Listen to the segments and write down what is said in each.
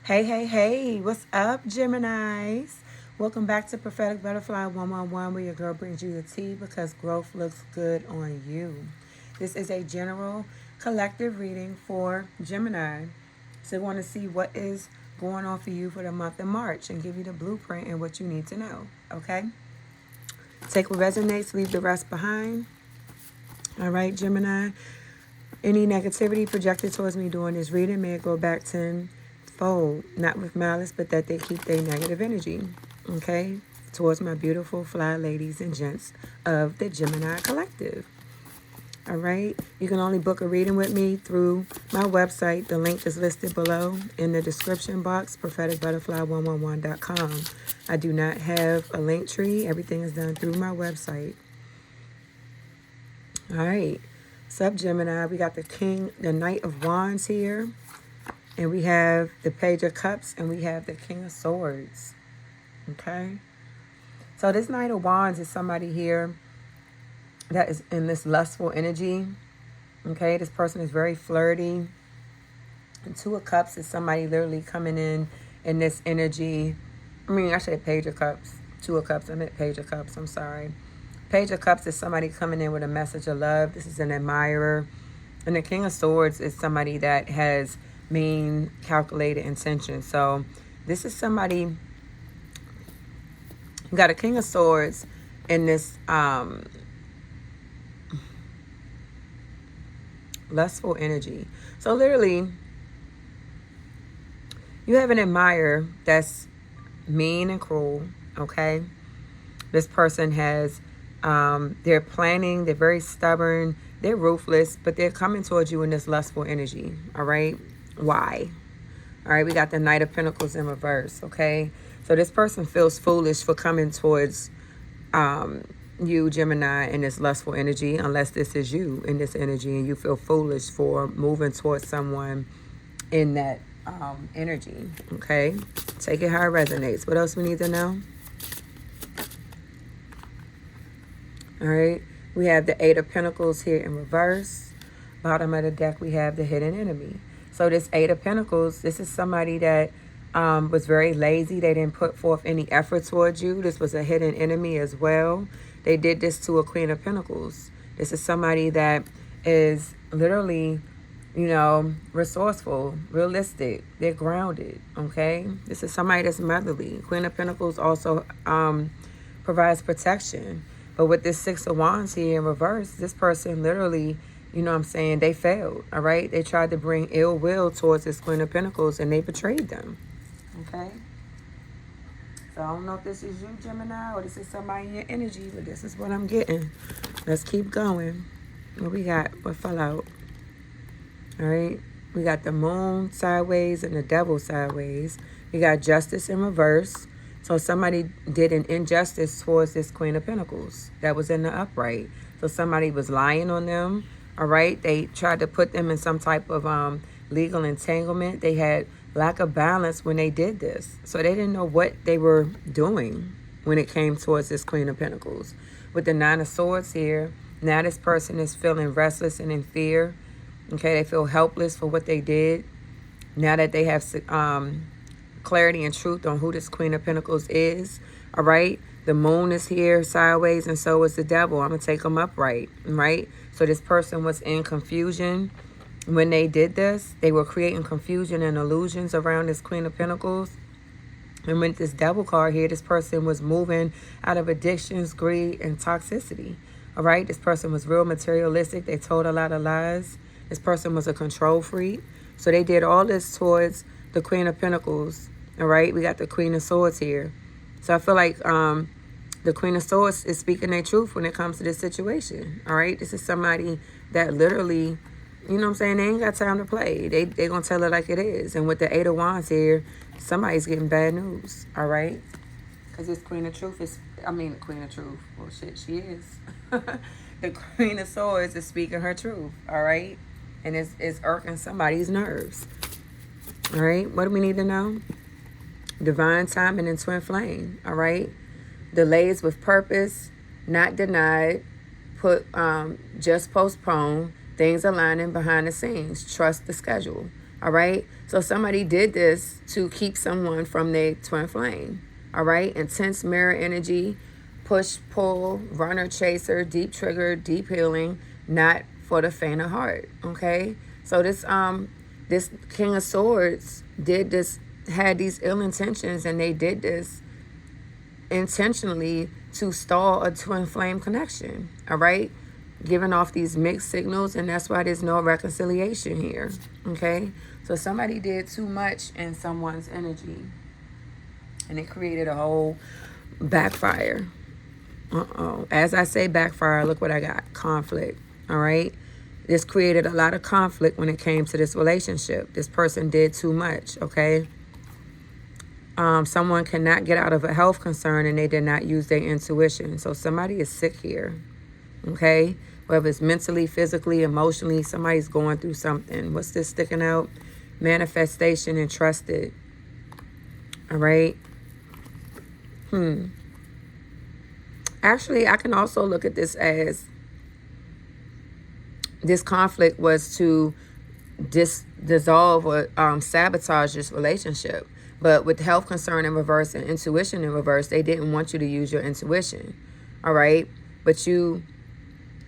Hey, what's up, Geminis? Welcome back to Prophetic Butterfly 111, where your girl brings you the tea because growth looks good on you. This is a general collective reading for Gemini. So, we want to see what is going on for you for the month of March and give you the blueprint and what you need to know. Okay? Take what resonates, leave the rest behind. All right, Gemini. Any negativity projected towards me during this reading may go back tenfold, not with malice, but that they keep their negative energy, okay, towards my beautiful fly ladies and gents of the Gemini Collective. All right, you can only book a reading with me through my website. The link is listed below in the description box, propheticbutterfly111.com. I do not have a link tree. Everything is done through my website. All right. What's up, Gemini? We got the Knight of Wands here. And we have the Page of Cups. And we have the King of Swords. Okay. So this Knight of Wands is somebody here that is in this lustful energy. Okay. This person is very flirty. And Two of Cups is somebody literally coming in this energy. I said Page of Cups. Two of Cups. I meant Page of Cups. I'm sorry. Page of Cups is somebody coming in with a message of love. This is an admirer. And the King of Swords is somebody that has mean, calculated intention. So this is somebody, you got a King of Swords in this lustful energy. So literally, you have an admirer that's mean and cruel, okay? This person has they're planning, they're very stubborn, they're ruthless, but they're coming towards you in this lustful energy. All right. Why? All right. We got the Knight of Pentacles in reverse. Okay. So this person feels foolish for coming towards you, Gemini, in this lustful energy, unless this is you in this energy and you feel foolish for moving towards someone in that energy. Okay. Take it how it resonates. What else we need to know? All right, we have the Eight of Pentacles here in reverse. Bottom of the deck, we have the hidden enemy. So this Eight of Pentacles, this is somebody that was very lazy. They didn't put forth any effort towards you. This was a hidden enemy as well. They did this to a Queen of Pentacles. This is somebody that is literally, resourceful, realistic. They're grounded, okay? This is somebody that's motherly. Queen of Pentacles also provides protection. But with this Six of Wands here in reverse, this person literally, they failed, all right? They tried to bring ill will towards this Queen of Pentacles and they betrayed them, okay? So I don't know if this is you, Gemini, or this is somebody in your energy, but this is what I'm getting. Let's keep going. What we got? What fell out? All right? We got the Moon sideways and the Devil sideways. We got Justice in reverse. So somebody did an injustice towards this Queen of Pentacles that was in the upright. So somebody was lying on them, all right? They tried to put them in some type of legal entanglement. They had lack of balance when they did this. So they didn't know what they were doing when it came towards this Queen of Pentacles. With the Nine of Swords here, now this person is feeling restless and in fear. Okay, they feel helpless for what they did. Now that they have clarity and truth on who this Queen of Pentacles is, all right? The Moon is here sideways and so is the Devil. I'm going to take them upright, right? So this person was in confusion when they did this. They were creating confusion and illusions around this Queen of Pentacles. And with this Devil card here, this person was moving out of addictions, greed, and toxicity, all right? This person was real materialistic. They told a lot of lies. This person was a control freak. So they did all this towards the Queen of Pentacles. All right, we got the Queen of Swords here. So I feel like the Queen of Swords is speaking their truth when it comes to this situation. All right, this is somebody that literally, they ain't got time to play. They going to tell it like it is. And with the Eight of Wands here, somebody's getting bad news. All right, because this Queen of Truth is, the Queen of Truth. Well, shit, she is. The Queen of Swords is speaking her truth. All right, and it's irking somebody's nerves. All right, what do we need to know? Divine timing and twin flame, all right? Delays with purpose, not denied, just postponed, things aligning behind the scenes. Trust the schedule, All right. So somebody did this to keep someone from their twin flame. All right. Intense mirror energy, push, pull, runner, chaser, deep trigger, deep healing, not for the faint of heart. Okay. So this King of Swords did this, had these ill intentions, and they did this intentionally to stall a twin flame connection. All right. Giving off these mixed signals, and that's why there's no reconciliation here. Okay. So somebody did too much in someone's energy, and it created a whole backfire. As I say backfire, look what I got. Conflict. All right. This created a lot of conflict when it came to this relationship. This person did too much. Okay. Someone cannot get out of a health concern, and they did not use their intuition. So somebody is sick here. Okay. Whether it's mentally, physically, emotionally, somebody's going through something. What's this sticking out? Manifestation and trusted. All right. Actually, I can also look at this as this conflict was to dissolve or sabotage this relationship. But with health concern in reverse and intuition in reverse, they didn't want you to use your intuition. All right. But you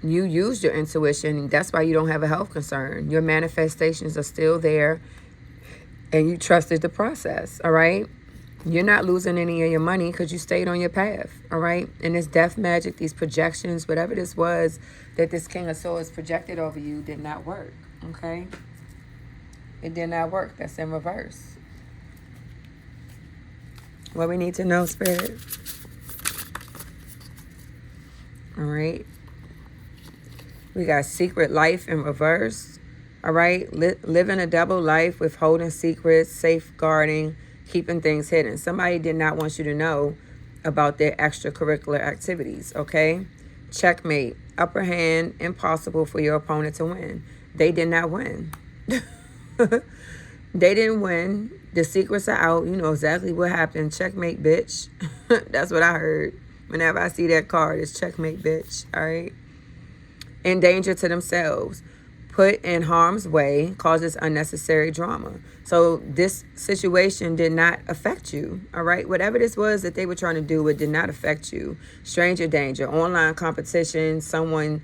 used your intuition. That's why you don't have a health concern. Your manifestations are still there, and you trusted the process. All right. You're not losing any of your money because you stayed on your path. All right. And this death magic, these projections, whatever this was that this King of Swords projected over you did not work. Okay. It did not work. That's in reverse. What we need to know, Spirit. All right. We got secret life in reverse. All right. Living a double life, withholding secrets, safeguarding, keeping things hidden. Somebody did not want you to know about their extracurricular activities. Okay. Checkmate. Upper hand. Impossible for your opponent to win. They did not win. They didn't win. The secrets are out. You know exactly what happened. Checkmate, bitch. That's what I heard. Whenever I see that card, it's checkmate, bitch. All right. In danger to themselves. Put in harm's way, causes unnecessary drama. So this situation did not affect you. All right. Whatever this was that they were trying to do, it did not affect you. Stranger danger, online competition, someone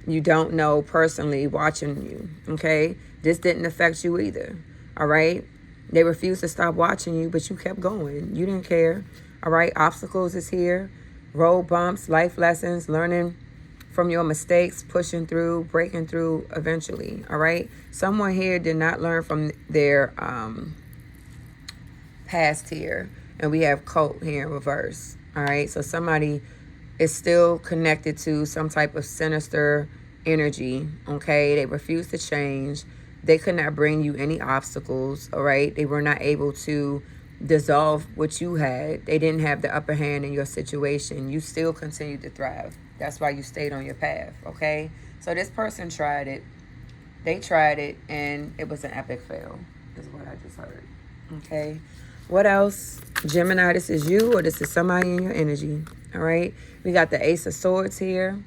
you don't know personally watching you. Okay. This didn't affect you either. All right. They refused to stop watching you, but you kept going. You didn't care. All right. Obstacles is here. Road bumps, life lessons, learning from your mistakes, pushing through, breaking through eventually. All right. Someone here did not learn from their past here. And we have cult here in reverse. All right. So somebody is still connected to some type of sinister energy. Okay. They refuse to change. They could not bring you any obstacles. All right. They were not able to dissolve what you had. They didn't have the upper hand in your situation. You still continued to thrive. That's why you stayed on your path. Okay. So this person tried it. They tried it, and it was an epic fail, is what I just heard. Okay. What else? Gemini, this is you, or this is somebody in your energy. All right. We got the Ace of Swords here.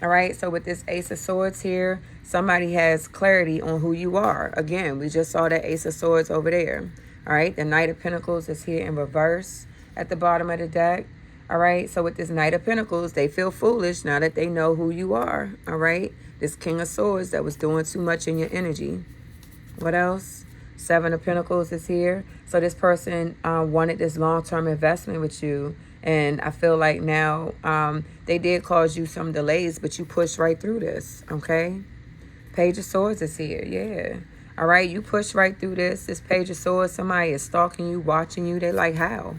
All right. So with this Ace of Swords here, somebody has clarity on who you are. Again, we just saw that Ace of Swords over there. All right. The Knight of Pentacles is here in reverse at the bottom of the deck. All right. So with this Knight of Pentacles, they feel foolish now that they know who you are. All right. This King of Swords that was doing too much in your energy. What else? Seven of Pentacles is here. So this person wanted this long-term investment with you. And I feel like now they did cause you some delays, but you pushed right through this. Okay. Page of Swords is here. Yeah. All right. You pushed right through this. This Page of Swords, somebody is stalking you, watching you. They like, how?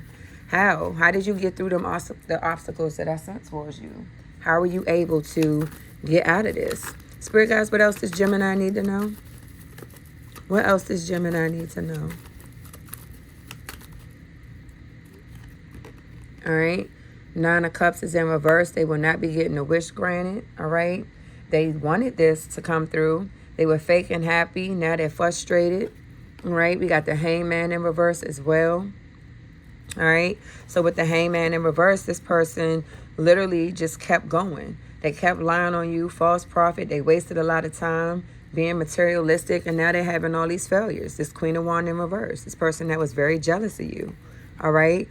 How did you get through the obstacles that I sent towards you? How were you able to get out of this? Spirit guys, what else does Gemini need to know? What else does Gemini need to know? All right. Nine of Cups is in reverse. They will not be getting a wish granted. All right. They wanted this to come through. They were fake and happy. Now they're frustrated. All right. We got the Hangman in reverse as well. All right. So with the Hangman in reverse, this person literally just kept going. They kept lying on you, false prophet. They wasted a lot of time. being materialistic, and now they're having all these failures. This Queen of Wands in reverse. This person that was very jealous of you. All right?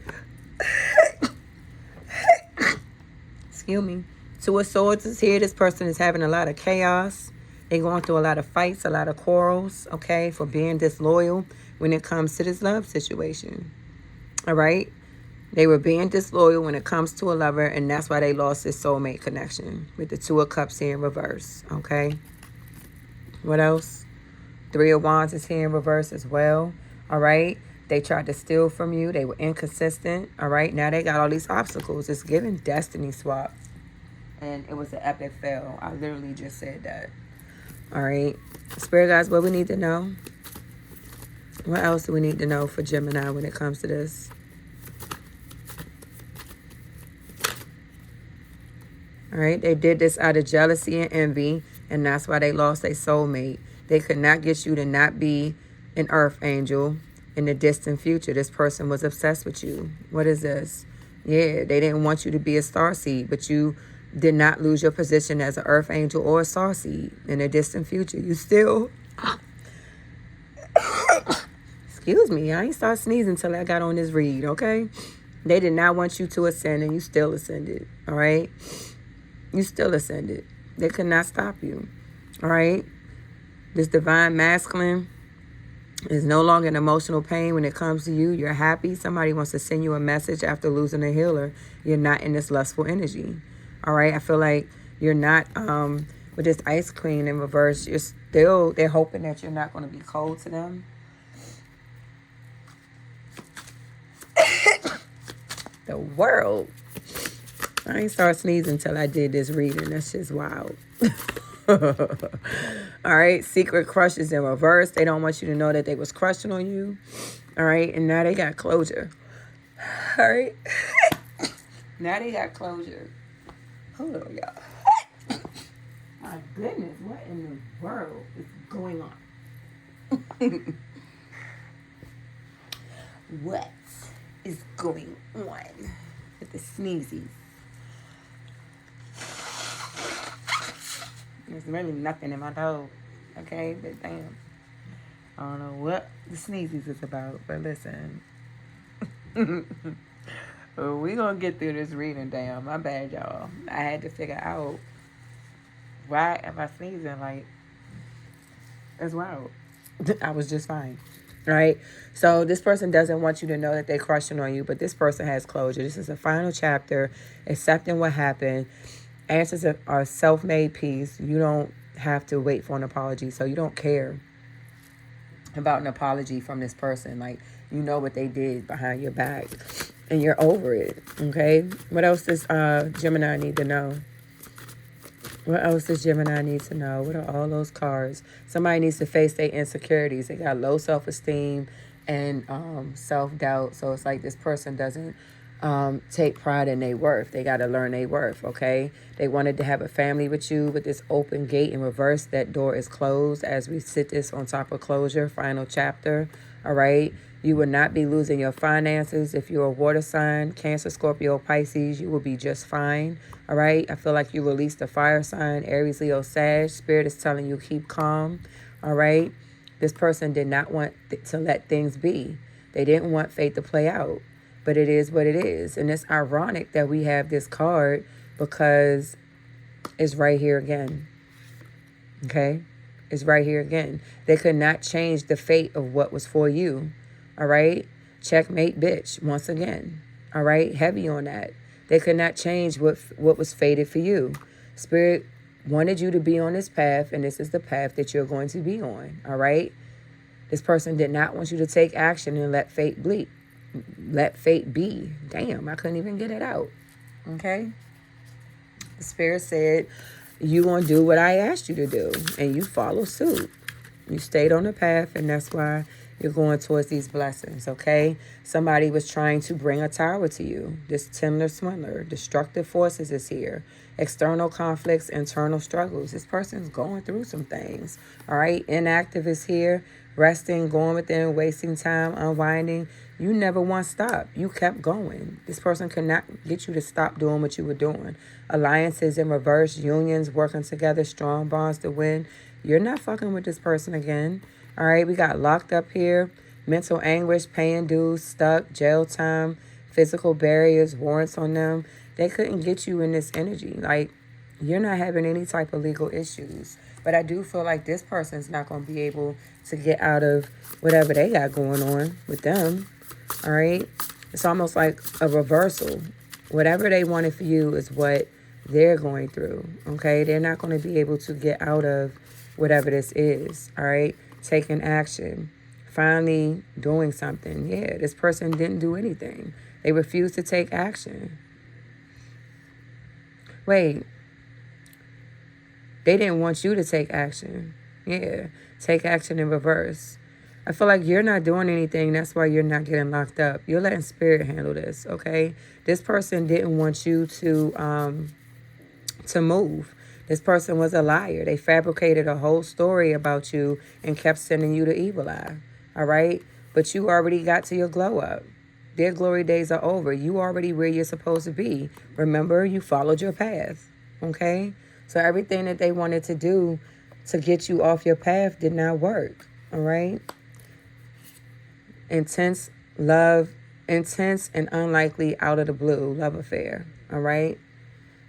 Excuse me. Two of Swords is here. This person is having a lot of chaos. They're going through a lot of fights, a lot of quarrels, okay, for being disloyal when it comes to this love situation. All right? They were being disloyal when it comes to a lover, and that's why they lost this soulmate connection with the Two of Cups here in reverse, okay? What else? Three of Wands is here in reverse as well, all right? They tried to steal from you. They were inconsistent, all right? Now they got all these obstacles. It's giving destiny swap, and it was an epic fail. I literally just said that, all right? Spirit guys, what we need to know? What else do we need to know for Gemini when it comes to this? All right, they did this out of jealousy and envy, and that's why they lost their soulmate. They could not get you to not be an earth angel in the distant future. This person was obsessed with you. What is this? Yeah, they didn't want you to be a starseed, but you did not lose your position as an earth angel or a starseed in the distant future. You still... Excuse me, I ain't start sneezing until I got on this read, okay? They did not want you to ascend, and you still ascended, all right? You still ascended. They could not stop you. All right? This divine masculine is no longer in emotional pain when it comes to you. You're happy. Somebody wants to send you a message after losing a healer. You're not in this lustful energy. All right? I feel like you're not, with this Ice Queen in reverse, you're still, they're hoping that you're not going to be cold to them. The world. I ain't start sneezing until I did this reading. That's just wild. All right. Secret crushes in reverse. They don't want you to know that they was crushing on you. All right. And now they got closure. All right. Now they got closure. Hold on, y'all. My goodness. What in the world is going on? What is going on with the sneezies? There's really nothing in my throat, okay? But damn, I don't know what the sneezies is about, but listen. We gonna get through this reading, damn. My bad, y'all. I had to figure out why am I sneezing like, that's wild. I was just fine. All right. So this person doesn't want you to know that they're crushing on you, but this person has closure. This is a final chapter, accepting what happened. Answers are self-made peace. You don't have to wait for an apology. So you don't care about an apology from this person. Like, you know what they did behind your back and you're over it. Okay. What else does Gemini need to know? What else does Gemini need to know? What are all those cards? Somebody needs to face their insecurities. They got low self-esteem and self-doubt. So it's like this person doesn't take pride in their worth. They got to learn their worth, okay? They wanted to have a family with you with this open gate in reverse. That door is closed as we sit this on top of closure, final chapter, all right? You will not be losing your finances. If you're a water sign, Cancer, Scorpio, Pisces, you will be just fine, all right? I feel like you released a fire sign, Aries, Leo, Sag. Spirit is telling you keep calm, all right? This person did not want to let things be. They didn't want fate to play out. But it is what it is. And it's ironic that we have this card because it's right here again. Okay? It's right here again. They could not change the fate of what was for you. All right? Checkmate, bitch, once again. All right? Heavy on that. They could not change what was fated for you. Spirit wanted you to be on this path, and this is the path that you're going to be on. All right? This person did not want you to take action and let fate bleed. Let fate be. Damn, I couldn't even get it out. Okay? The Spirit said, you gonna do what I asked you to do. And you follow suit. You stayed on the path, and that's why you're going towards these blessings, okay? Somebody was trying to bring a tower to you. This Timler Swindler. Destructive forces is here. External conflicts, internal struggles. This person's going through some things, all right? Inactive is here. Resting, going within, wasting time, unwinding. You never once stopped. You kept going. This person could not get you to stop doing what you were doing. Alliances in reverse, unions working together, strong bonds to win. You're not fucking with this person again. All right, we got locked up here, mental anguish, paying dues, stuck, jail time, physical barriers, warrants on them. They couldn't get you in this energy. Like, you're not having any type of legal issues. But I do feel like this person's not going to be able to get out of whatever they got going on with them. All right? It's almost like a reversal. Whatever they wanted for you is what they're going through. Okay? They're not going to be able to get out of whatever this is. All right? Taking action. Finally doing something. Yeah, this person didn't do anything. They refused to take action. Wait. They didn't want you to take action. Yeah, take action in reverse. I feel like you're not doing anything. That's why you're not getting locked up. You're letting spirit handle this, okay? This person didn't want you to move. This person was a liar. They fabricated a whole story about you and kept sending you the evil eye, all right? But you already got to your glow up. Their glory days are over. You already where you're supposed to be. Remember, you followed your path, okay? So everything that they wanted to do to get you off your path did not work, all right? Intense love, intense and unlikely out of the blue love affair, all right?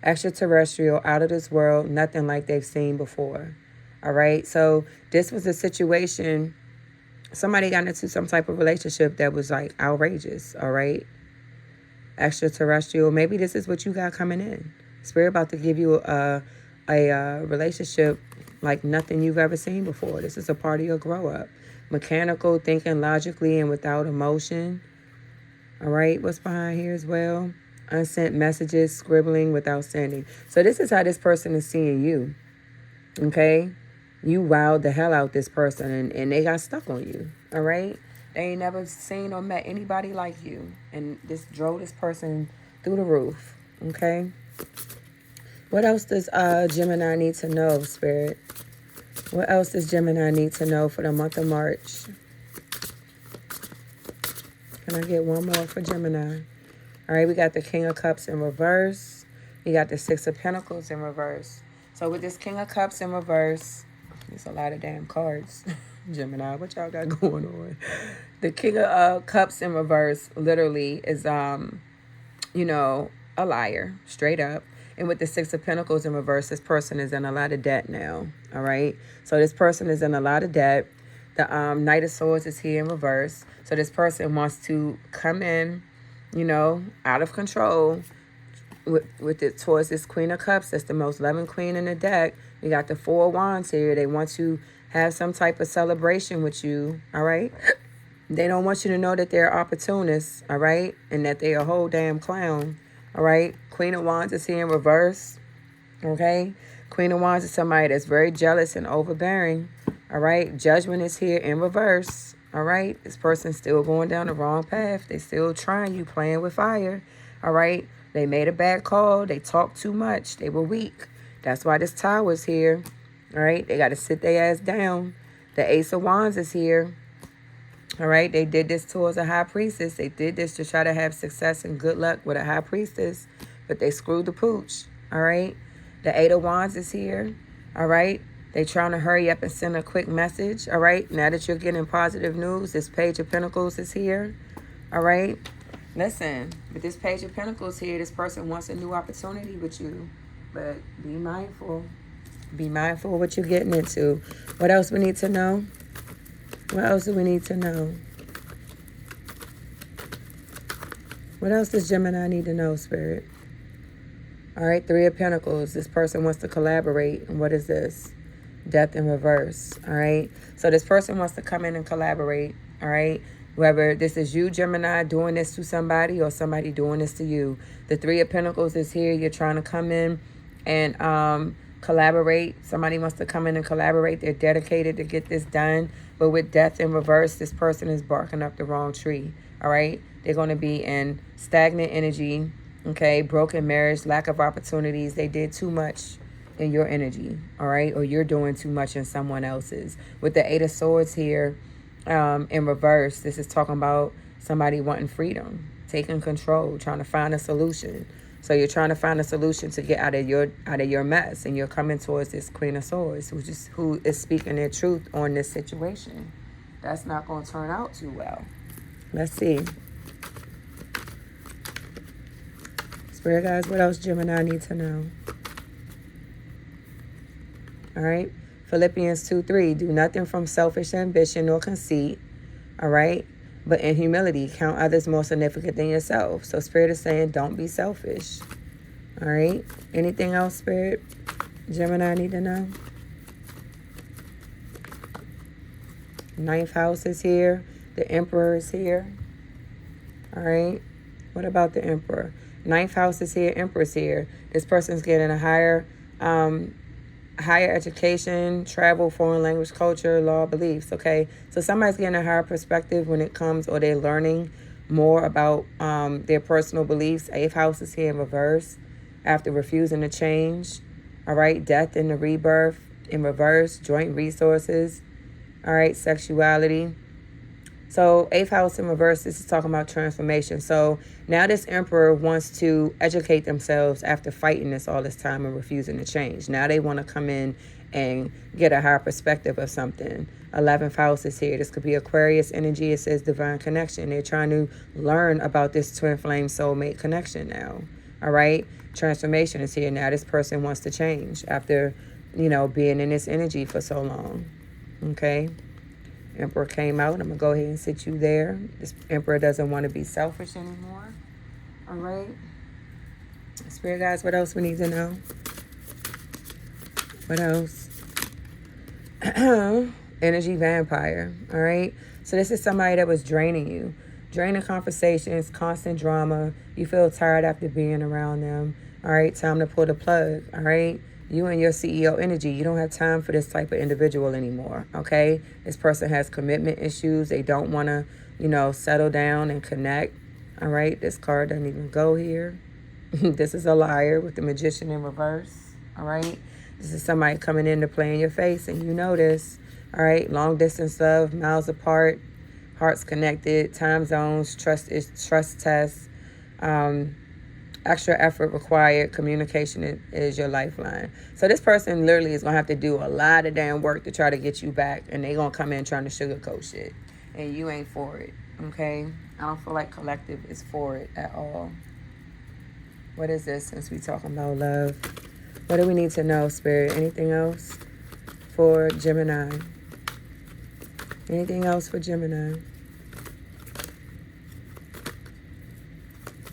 Extraterrestrial, out of this world, nothing like they've seen before, all right? So this was a situation, somebody got into some type of relationship that was like outrageous, all right? Extraterrestrial, maybe this is what you got coming in. Spirit about to give you a relationship like nothing you've ever seen before. This is a part of your grow up. Mechanical, thinking logically and without emotion. All right, what's behind here as well? Unsent messages, scribbling without sending. So this is how this person is seeing you. Okay? You wowed the hell out this person and they got stuck on you. All right? They ain't never seen or met anybody like you. And this drove this person through the roof. Okay? What else does Gemini need to know, Spirit? What else does Gemini need to know for the month of March? Can I get one more for Gemini? All right, we got the King of Cups in reverse. We got the Six of Pentacles in reverse. So with this King of Cups in reverse, there's a lot of damn cards. Gemini, what y'all got going on? The King of Cups in reverse literally is, you know, a liar, straight up. And with the Six of Pentacles in reverse, this person is in a lot of debt now, all right? So this person is in a lot of debt. The Knight of Swords is here in reverse. So this person wants to come in, you know, out of control with it towards this Queen of Cups. That's the most loving queen in the deck. We got the Four of Wands here. They want to have some type of celebration with you, all right? They don't want you to know that they're opportunists, all right? And that they're a whole damn clown. All right, Queen of Wands is here in reverse, okay? Queen of Wands is somebody that's very jealous and overbearing, all right? Judgment is here in reverse, all right? This person's still going down the wrong path. They still trying you, playing with fire, all right? They made a bad call. They talked too much. They were weak. That's why this Tower is here, all right? They got to sit their ass down. The Ace of Wands is here. All right, they did this towards a high priestess. They did this to try to have success and good luck with a high priestess, but they screwed the pooch. All right, the Eight of Wands is here. All right, they trying to hurry up and send a quick message. All right, now that you're getting positive news, this Page of Pentacles is here. All right, listen, with this Page of Pentacles here, this person wants a new opportunity with you, but be mindful. Be mindful of what you're getting into. What else we need to know? What else do we need to know? What else does Gemini need to know, Spirit? All right, Three of Pentacles. This person wants to collaborate. And what is this? Death in reverse. All right. So this person wants to come in and collaborate. All right. Whether this is you, Gemini, doing this to somebody or somebody doing this to you. The Three of Pentacles is here. You're trying to come in and collaborate. Somebody wants to come in and collaborate. They're dedicated to get this done. But with death in reverse, this person is barking up the wrong tree, all right? They're going to be in stagnant energy, okay? Broken marriage, lack of opportunities. They did too much in your energy, all right? Or you're doing too much in someone else's. With the Eight of Swords here in reverse, this is talking about somebody wanting freedom, taking control, trying to find a solution. So you're trying to find a solution to get out of your mess, and you're coming towards this Queen of Swords, who is speaking their truth on this situation. That's not going to turn out too well. Let's see. Spirit guys, what else Gemini need to know? All right. Philippians 2:3. Do nothing from selfish ambition or conceit. All right. But in humility, count others more significant than yourself. So Spirit is saying, don't be selfish. All right. Anything else, Spirit? Gemini need to know. Ninth house is here. The Emperor is here. All right. What about the Emperor? Ninth house is here. Emperor's here. This person's getting a higher education, travel, foreign language, culture, law, beliefs, okay? So somebody's getting a higher perspective when it comes, or they're learning more about their personal beliefs. Eighth house is here in reverse after refusing to change, all right? Death and the rebirth in reverse, joint resources, all right? Sexuality. So eighth house in reverse, this is talking about transformation. So now this Emperor wants to educate themselves after fighting this all this time and refusing to change. Now they want to come in and get a higher perspective of something. 11th house is here. This could be Aquarius energy. It says divine connection. They're trying to learn about this twin flame soulmate connection now. All right. Transformation is here. Now this person wants to change after, being in this energy for so long. Okay. Emperor came out. I'm going to go ahead and sit you there. This Emperor doesn't want to be selfish anymore. All right. Spirit guys, what else we need to know? What else? Energy vampire. All right. So this is somebody that was draining you. Draining conversations, constant drama. You feel tired after being around them. All right. Time to pull the plug. All right. You and your CEO energy, you don't have time for this type of individual anymore, okay? This person has commitment issues. They don't want to, settle down and connect, all right? This card doesn't even go here. This is a liar with the Magician in reverse, all right? This is somebody coming in to play in your face, and you know this, all right? Long distance love, miles apart, hearts connected, time zones, trust tests, extra effort required. Communication is your lifeline. So this person literally is going to have to do a lot of damn work to try to get you back. And they going to come in trying to sugarcoat shit. And you ain't for it. Okay? I don't feel like collective is for it at all. What is this since we talking about love? What do we need to know, Spirit? Anything else for Gemini? Anything else for Gemini?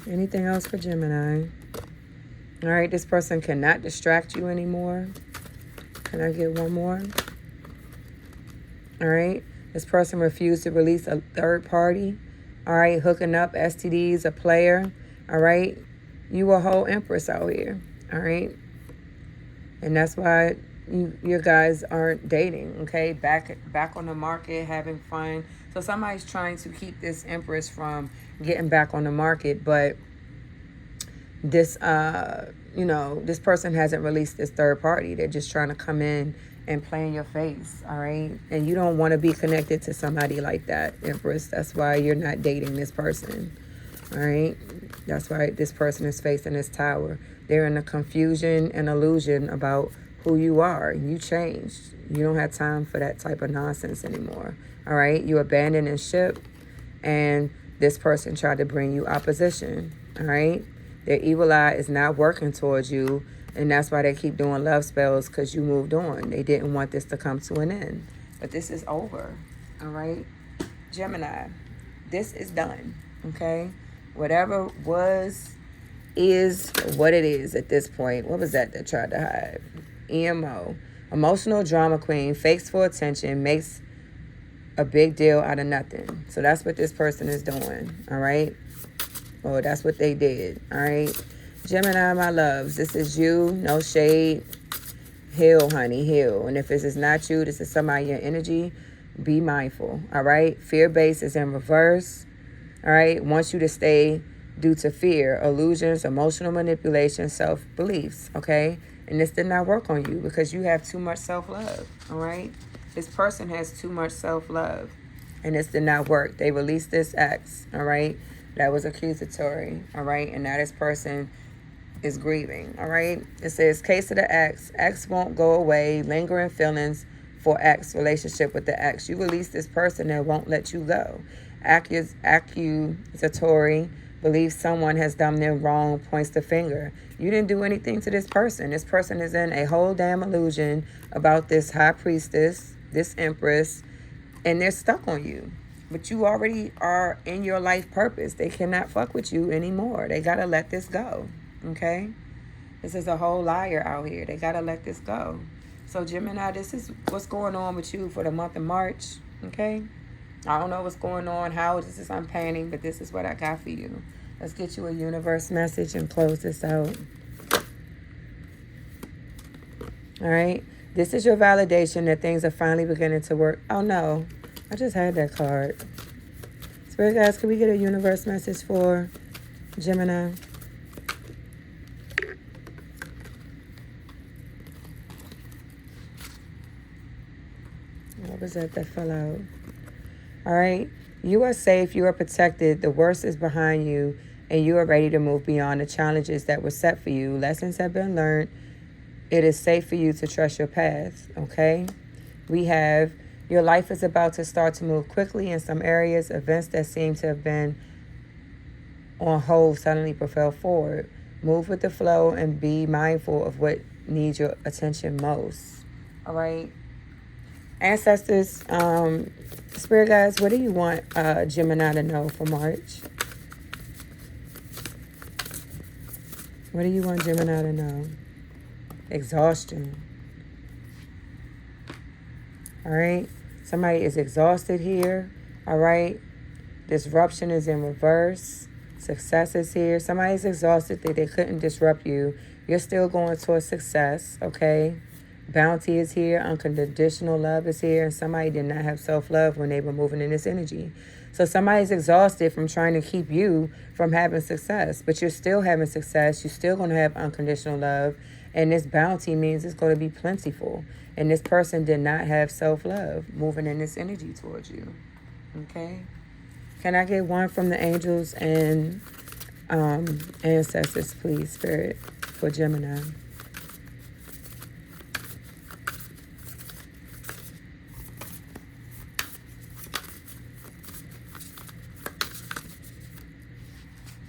Anything else for Gemini? All right, this person cannot distract you anymore. Can I get one more? All right, this person refused to release a third party. All right, hooking up, STDs, a player. All right, you a whole empress out here. All right, and that's why you guys aren't dating. Okay, back on the market, having fun. So somebody's trying to keep this empress from getting back on the market, but this this person hasn't released this third party. They're just trying to come in and play in your face, all right? And you don't want to be connected to somebody like that, Empress. That's why you're not dating this person, all right? That's why this person is facing this tower. They're in a confusion and illusion about who you are. You changed. You don't have time for that type of nonsense anymore, all right? You abandoned ship, and this person tried to bring you opposition, all right? Their evil eye is not working towards you, and that's why they keep doing love spells, because you moved on. They didn't want this to come to an end. But this is over, all right? Gemini, this is done, okay? Whatever is what it is at this point. What was that tried to hide? EMO, emotional drama queen, fakes for attention, makes a big deal out of nothing. So that's what this person is doing, all right? Well, that's what they did, all right? Gemini, my loves, this is you. No shade. Heal, honey, heal. And if this is not you, this is somebody in your energy, be mindful, all right? Fear-based is in reverse, all right? Wants you to stay due to fear, illusions, emotional manipulation, self-beliefs, okay? And this did not work on you because you have too much self-love, all right? This person has too much self-love, and this did not work. They released this ex, all right? That was accusatory, all right? And now this person is grieving, all right? It says, case of the ex. Ex won't go away. Lingering feelings for ex. Relationship with the ex. You release this person that won't let you go. Accusatory. Believes someone has done them wrong. Points the finger. You didn't do anything to this person. This person is in a whole damn illusion about this high priestess, this empress, and they're stuck on you. But you already are in your life purpose. They cannot fuck with you anymore. They got to let this go. Okay? This is a whole liar out here. They got to let this go. So, Gemini, this is what's going on with you for the month of March. Okay? I don't know what's going on, how this is unpanning, but this is what I got for you. Let's get you a universe message and close this out. All right? This is your validation that things are finally beginning to work. Oh, no. I just had that card. Spirit guys, can we get a universe message for Gemini? What was that fell out? All right. You are safe. You are protected. The worst is behind you. And you are ready to move beyond the challenges that were set for you. Lessons have been learned. It is safe for you to trust your path. Okay. We have... Your life is about to start to move quickly in some areas. Events that seem to have been on hold suddenly propel forward. Move with the flow and be mindful of what needs your attention most. All right. Ancestors, spirit guides, what do you want Gemini to know for March? What do you want Gemini to know? Exhaustion. All right. Somebody is exhausted here. All right. Disruption is in reverse. Success is here. Somebody's exhausted that they couldn't disrupt you. You're still going towards success. Okay. Bounty is here. Unconditional love is here. And somebody did not have self-love when they were moving in this energy. So somebody's exhausted from trying to keep you from having success. But you're still having success. You're still going to have unconditional love. And this bounty means it's going to be plentiful. And this person did not have self-love moving in this energy towards you. Okay? Can I get one from the angels and ancestors, please, Spirit, for Gemini?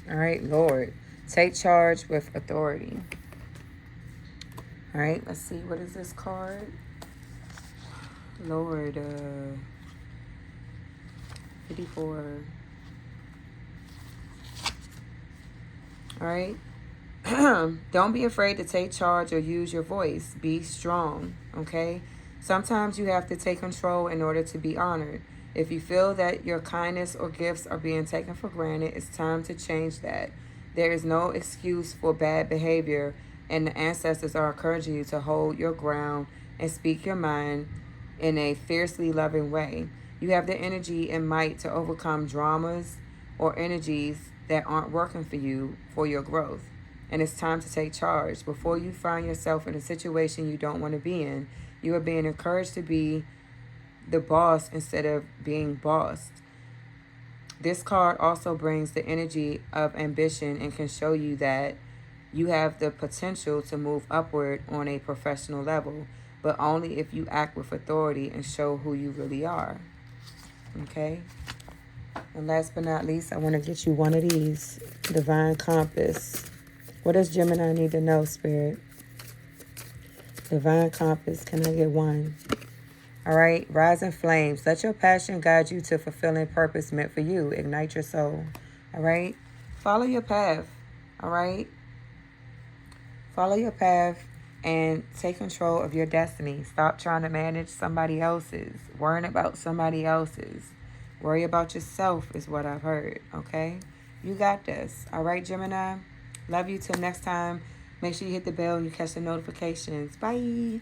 All right, Lord, take charge with authority. All right, let's see. What is this card? Lord, 54. All right. Don't be afraid to take charge or use your voice. Be strong, okay? Sometimes you have to take control in order to be honored. If you feel that your kindness or gifts are being taken for granted, it's time to change that. There is no excuse for bad behavior, and the ancestors are encouraging you to hold your ground and speak your mind in a fiercely loving way. You have the energy and might to overcome dramas or energies that aren't working for you for your growth. And it's time to take charge. Before you find yourself in a situation you don't want to be in, you are being encouraged to be the boss instead of being bossed. This card also brings the energy of ambition and can show you that you have the potential to move upward on a professional level, but only if you act with authority and show who you really are. Okay? And last but not least, I want to get you one of these. Divine Compass. What does Gemini need to know, Spirit? Divine Compass. Can I get one? All right. Rising flames. Let your passion guide you to fulfilling purpose meant for you. Ignite your soul. All right. Follow your path. All right. Follow your path and take control of your destiny. Stop trying to manage somebody else's. Worrying about somebody else's. Worry about yourself is what I've heard. Okay. You got this. All right, Gemini. Love you till next time. Make sure you hit the bell and you catch the notifications. Bye.